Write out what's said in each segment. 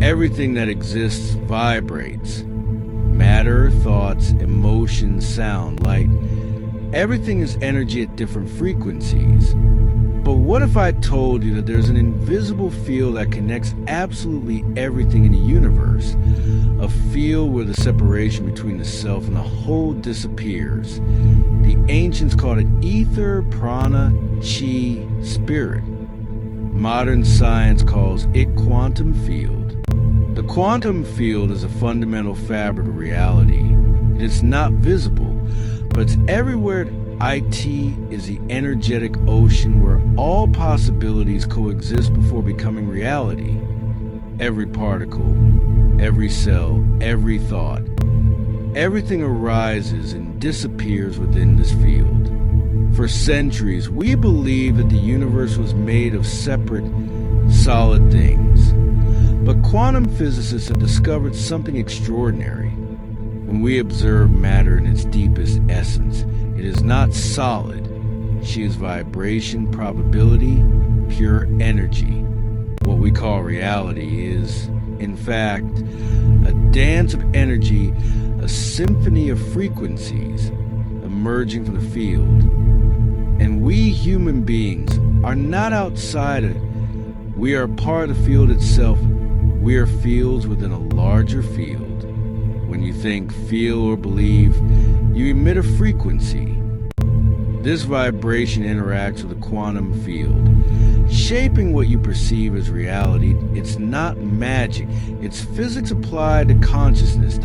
Everything that exists vibrates. Matter, thoughts, emotions, sound, light. Everything is energy at different frequencies. But what if I told you that there's an invisible field that connects absolutely everything in the universe? A field where the separation between the self and the whole disappears. The ancients called it ether, prana, chi, spirit. Modern science calls it quantum field. The quantum field is a fundamental fabric of reality. It is not visible, but it's everywhere. IT is the energetic ocean where all possibilities coexist before becoming reality. Every particle, every cell, every thought, everything arises and disappears within this field. For centuries, we believed that the universe was made of separate, solid things. But quantum physicists have discovered something extraordinary. When we observe matter in its deepest essence, it is not solid. She is vibration, probability, pure energy. What we call reality is, in fact, a dance of energy, a symphony of frequencies emerging from the field. And we human beings are not outside it. We are part of the field itself. We are fields within a larger field. When you think, feel, or believe, you emit a frequency. This vibration interacts with the quantum field, shaping what you perceive as reality. It's not magic. It's physics applied to consciousness.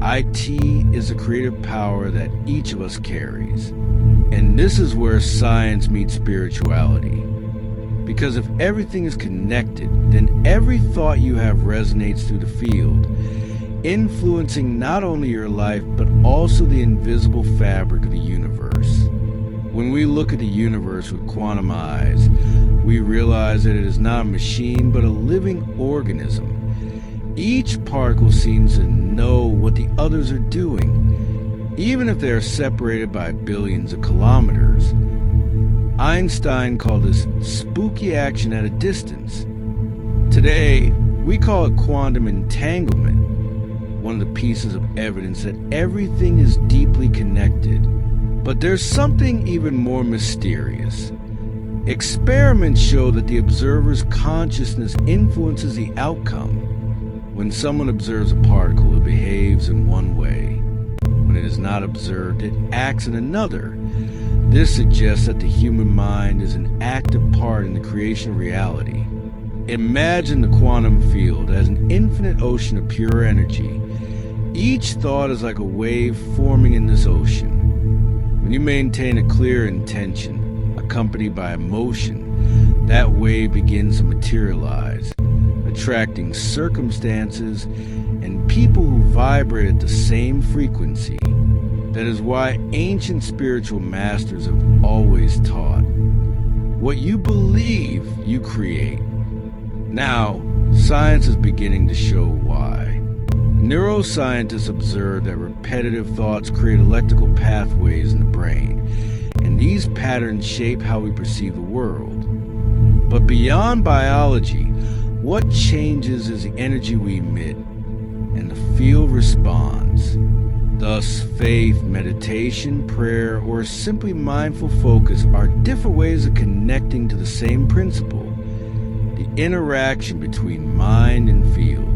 IT is a creative power that each of us carries. And this is where science meets spirituality. Because if everything is connected, then every thought you have resonates through the field, influencing not only your life, but also the invisible fabric of the universe. When we look at the universe with quantum eyes, we realize that it is not a machine, but a living organism. Each particle seems to know what the others are doing, even if they are separated by billions of kilometers. Einstein called this spooky action at a distance. Today, we call it quantum entanglement, one of the pieces of evidence that everything is deeply connected. But there's something even more mysterious. Experiments show that the observer's consciousness influences the outcome. When someone observes a particle, it behaves in one way. When it is not observed, it acts in another. This suggests that the human mind is an active part in the creation of reality. Imagine the quantum field as an infinite ocean of pure energy. Each thought is like a wave forming in this ocean. When you maintain a clear intention, accompanied by emotion, that wave begins to materialize, attracting circumstances and people who vibrate at the same frequency. That is why ancient spiritual masters have always taught, what you believe, you create. Now, science is beginning to show why. Neuroscientists observe that repetitive thoughts create electrical pathways in the brain, and these patterns shape how we perceive the world. But beyond biology, what changes is the energy we emit, and the field responds. Thus, faith, meditation, prayer, or simply mindful focus are different ways of connecting to the same principle, the interaction between mind and field.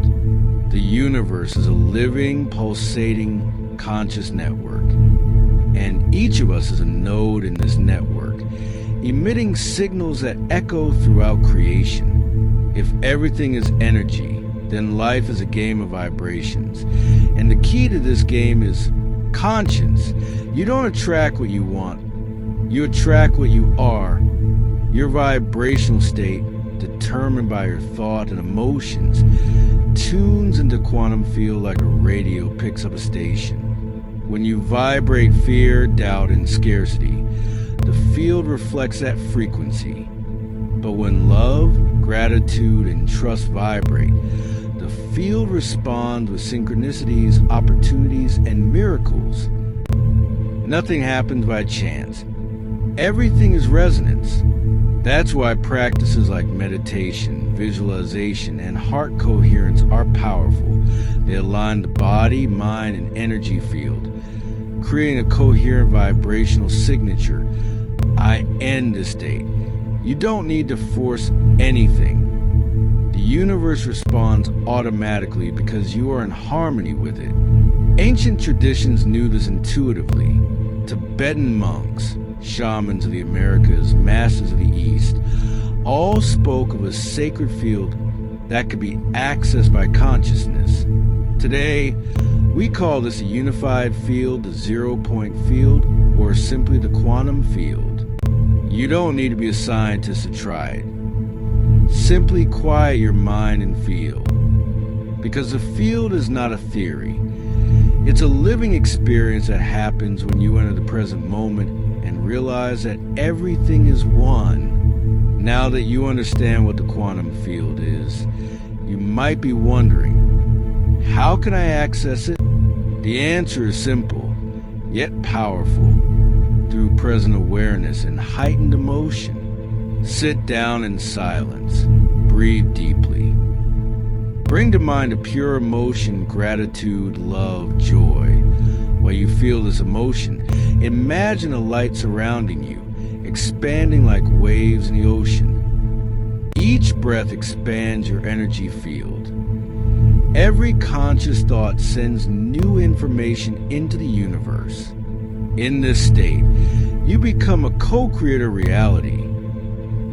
The universe is a living, pulsating, conscious network, and each of us is a node in this network, emitting signals that echo throughout creation. If everything is energy, then life is a game of vibrations, and the key to this game is conscience. You don't attract what you want, you attract what you are. Your vibrational state, determined by your thought and emotions, tunes into quantum field like a radio picks up a station. When you vibrate fear, doubt, and scarcity, the field reflects that frequency. But when love, gratitude, and trust vibrate, the field responds with synchronicities, opportunities, and miracles. Nothing happens by chance. Everything is resonance. That's why practices like meditation, visualization, and heart coherence are powerful. They align the body, mind, and energy field, creating a coherent vibrational signature. I end the state. You don't need to force anything. The universe responds automatically because you are in harmony with it. Ancient traditions knew this intuitively. Tibetan monks, shamans of the Americas, masters of the East, all spoke of a sacred field that could be accessed by consciousness. Today, we call this a unified field, the zero-point field, or simply the quantum field. You don't need to be a scientist to try it. Simply quiet your mind and feel. Because the field is not a theory. It's a living experience that happens when you enter the present moment and realize that everything is one. Now that you understand what the quantum field is, you might be wondering, how can I access it? The answer is simple, yet powerful, through present awareness and heightened emotion. Sit down in silence, breathe deeply. Bring to mind a pure emotion, gratitude, love, joy. While you feel this emotion, imagine a light surrounding you, expanding like waves in the ocean. Each breath expands your energy field. Every conscious thought sends new information into the universe. In this state, you become a co-creator of reality.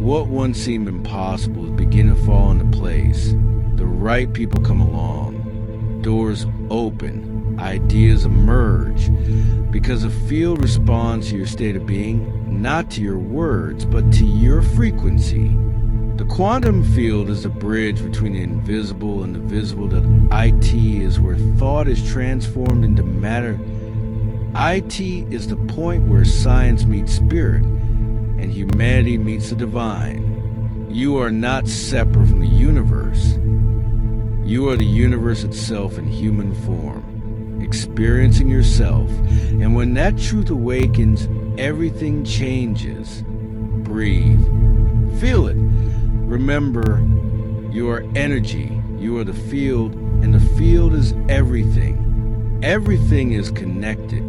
What once seemed impossible is beginning to fall into place. The right people come along. Doors open. Ideas emerge. Because the field responds to your state of being, not to your words, but to your frequency. The quantum field is the bridge between the invisible and the visible. That IT is where thought is transformed into matter. IT is the point where science meets spirit and humanity meets the divine. You are not separate from the universe. You are the universe itself in human form, experiencing yourself. And when that truth awakens, everything changes. Breathe. Feel it. Remember, you are energy. You are the field, and the field is everything. Everything is connected.